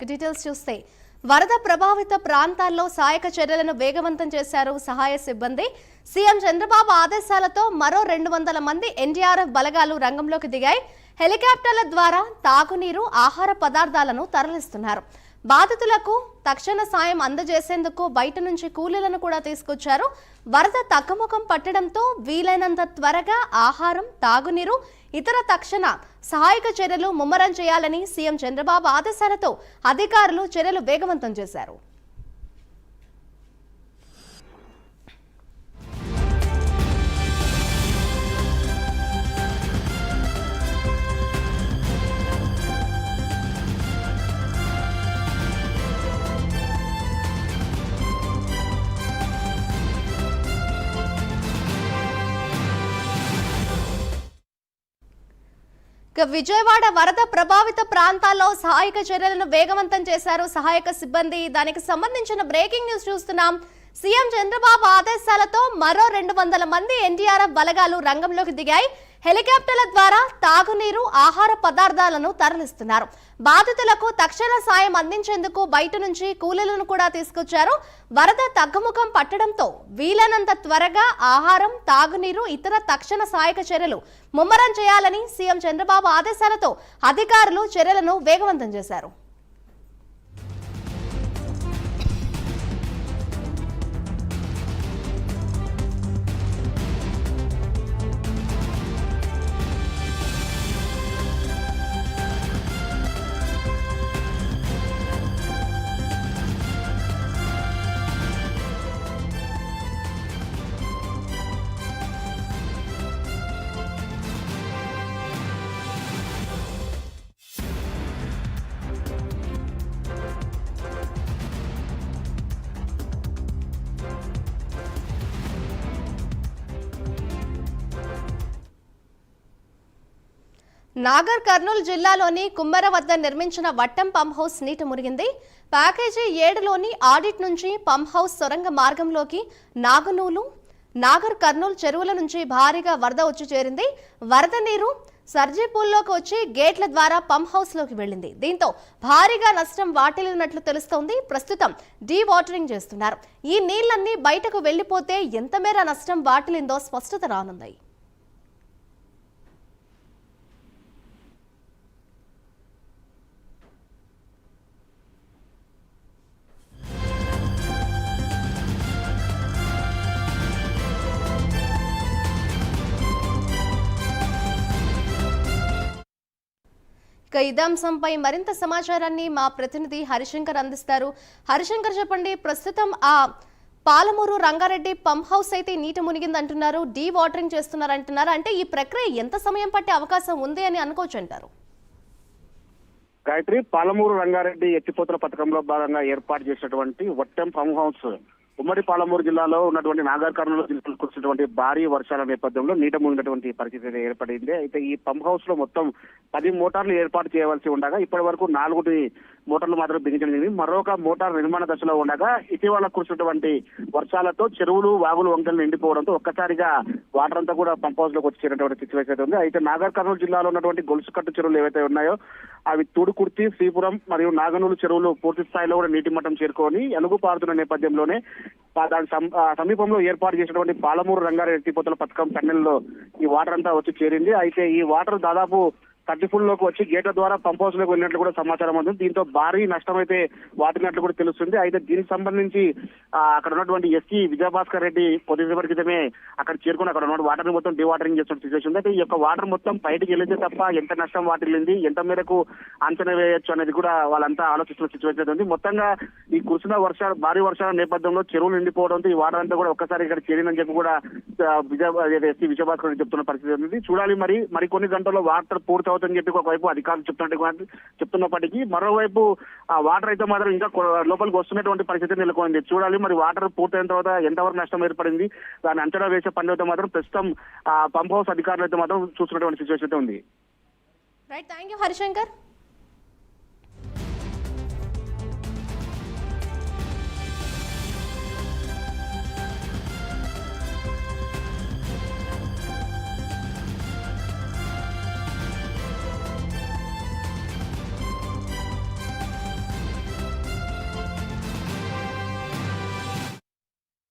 Details చూస్తే వరద ప్రభావిత ప్రాంతాల్లో సహాయక చర్యలను వేగవంతం చేశారు సహాయ సిబ్బంది. సీఎం చంద్రబాబు ఆదేశాలతో మరో 200 మంది ఎన్డీఆర్ఎఫ్ బలగాలు రంగంలోకి దిగాయి. హెలికాప్టర్ల ద్వారా తాగునీరు, ఆహార పదార్థాలను తరలిస్తున్నారు. బాధితులకు తక్షణ సాయం అందజేసేందుకు బయట నుంచి కూలీలను కూడా తీసుకొచ్చారు. వరద తగ్గుముఖం పట్టడంతో వీలైనంత త్వరగా ఆహారం, తాగునీరు, ఇతర తక్షణ సహాయక చర్యలు ముమ్మరం చేయాలని సీఎం చంద్రబాబు ఆదేశాలతో అధికారులు చర్యలు వేగవంతం చేశారు. విజయవాడ వరద ప్రభావిత ప్రాంతాల్లో సహాయక చర్యలను వేగవంతం చేశారు సహాయక సిబ్బంది. దానికి సంబంధించిన బ్రేకింగ్ న్యూస్ చూస్తున్నాం. సీఎం చంద్రబాబు ఆదేశాలతో మరో 200 మంది ఎన్డీఆర్ఎఫ్ బలగాలు రంగంలోకి దిగాయి. హెలికాప్టర్ల ద్వారా తాగునీరు, ఆహార పదార్థాలను తరలిస్తున్నారు. బాధితులకు తక్షణ సాయం అందించేందుకు బయట నుంచి కూలీలను కూడా తీసుకొచ్చారు. వరద తగ్గుముఖం పట్టడంతో వీలైనంత త్వరగా ఆహారం, తాగునీరు, ఇతర తక్షణ సహాయక చర్యలు ముమ్మరం చేయాలని సీఎం చంద్రబాబు ఆదేశాలతో అధికారులు చర్యలను వేగవంతం చేశారు. నాగర్ కర్నూలు జిల్లాలోని కుమ్మర వద్ద నిర్మించిన వట్టం పంప్ హౌస్ నీట మునిగింది. ప్యాకేజీ 7లోని ఆడిట్ నుంచి పంప్ హౌస్ సొరంగ మార్గంలోకి నాగర్ కర్నూలు చెరువుల నుంచి భారీగా వరద వచ్చి చేరింది. వరద నీరు సర్జీపూల్లోకి వచ్చి గేట్ల ద్వారా పంప్ హౌస్ లోకి వెళ్లింది. దీంతో భారీగా నష్టం వాటిల్లినట్లు తెలుస్తోంది. ప్రస్తుతం డీ వాటరింగ్ చేస్తున్నారు. ఈ నీళ్లన్నీ బయటకు వెళ్లిపోతే ఎంత మేర నష్టం వాటిల్లిందో స్పష్టత రానుంది. ఇదే అంశంపై మరింత సమాచారాన్ని మా ప్రతినిధి హరిశంకర్ అందిస్తారు. హరిశంకర్, చెప్పండి, ప్రస్తుతం ఆ పాలమూరు రంగారెడ్డి పంప్ హౌస్ అయితే నీట మునిగింది అంటున్నారు, డీ వాటరింగ్ చేస్తున్నారు అంటున్నారు. అంటే ఈ ప్రక్రియ ఎంత సమయం పట్టే అవకాశం ఉంది అని అనుకోవచ్చు అంటారు? గాయత్రి, పాలమూరు రంగారెడ్డి ఎత్తిపోతల పథకంలో భాగంగా ఏర్పాటు చేసినటువంటి వట్టెం పంప్ హౌస్ ఉమ్మడి పాలమూరు జిల్లాలో ఉన్నటువంటి నాగర్ కర్నూలు జిల్లాలో కురిసినటువంటి భారీ వర్షాల నేపథ్యంలో నీట మునిగినటువంటి పరిస్థితి ఏర్పడింది. అయితే ఈ పంప్ హౌస్ లో మొత్తం 10 మోటార్లు ఏర్పాటు చేయవలసి ఉండగా ఇప్పటి వరకు 4 మోటార్లు మాత్రం బిగించడం. మరొక మోటార్ నిర్మాణ దశలో ఉండగా ఇటీవల కురిసినటువంటి వర్షాలతో చెరువులు, వాగులు, వంకలు నిండిపోవడంతో ఒక్కసారిగా వాటర్ అంతా కూడా పంప్ హౌస్ లోకి వచ్చేటటువంటి సిచ్యువేషన్ అయితే ఉంది. అయితే నాగర్ కర్నూలు జిల్లాలో ఉన్నటువంటి గొలుసుకట్టు చెరువులు ఏవైతే ఉన్నాయో అవి తుడుకుర్తి, శ్రీపురం మరియు నాగనూలు చెరువులు పూర్తి స్థాయిలో కూడా నీటి మట్టం చేరుకొని ఎలుగు పారుతున్న నేపథ్యంలోనే దాని సమీపంలో ఏర్పాటు చేసినటువంటి పాలమూరు రంగారెడ్డి ఎత్తిపోతల పథకం టన్నెల్లో ఈ వాటర్ అంతా వచ్చి చేరింది. అయితే ఈ వాటర్ దాదాపు 30 ఫుట్ లోకి వచ్చి గేట్ల ద్వారా పంప్ హౌస్ లోకి వెళ్ళినట్లు కూడా సమాచారం ఉంది. దీంతో భారీ నష్టం అయితే వాటినట్లు కూడా తెలుస్తుంది. అయితే దీనికి సంబంధించి అక్కడ ఉన్నటువంటి ఎస్సీ విజయభాస్కర్ రెడ్డి కొద్దిసేపటి క్రితమే అక్కడ చేరుకుని అక్కడ ఉన్న వాటర్ మొత్తం డివాటరింగ్ చేస్తున్న సిచ్యువేషన్ ఉంది. అయితే ఈ యొక్క వాటర్ మొత్తం బయటకు వెళ్ళితే తప్ప ఎంత నష్టం వాటిల్లింది, ఎంత మేరకు అంచనా వేయొచ్చు అనేది కూడా వాళ్ళంతా ఆలోచిస్తున్న సిచ్యువేషన్ ఉంది. మొత్తంగా ఈ కురిసిన భారీ వర్షాల నేపథ్యంలో చెరువులు నిండిపోవడంతో ఈ వాటర్ అంతా కూడా ఒక్కసారి ఇక్కడ చేరిందని చెప్పి కూడా ఎస్సీ విజయభాస్కర్ రెడ్డి చెప్తున్న పరిస్థితి ఉంది. చూడాలి మరి కొన్ని గంటల్లో వాటర్ పూర్తి అవుతుందని చెప్పి ఒకవైపు అధికారులు చెప్తున్నప్పటికీ మరోవైపు ఆ వాటర్ అయితే మాత్రం ఇంకా లోపలికి వస్తున్నటువంటి పరిస్థితి నెలకొంది. చూడాలి మరి వాటర్ పూర్తయిన తర్వాత ఎంతవరకు నష్టం ఏర్పడింది, దాన్ని అంచనా వేసే పని అయితే మాత్రం ప్రస్తుతం పంప్ హౌస్ అధికారులు అయితే మాత్రం చూస్తున్నటువంటి సిచ్యువేషన్ అయితే ఉంది. Right, thank you Harishankar.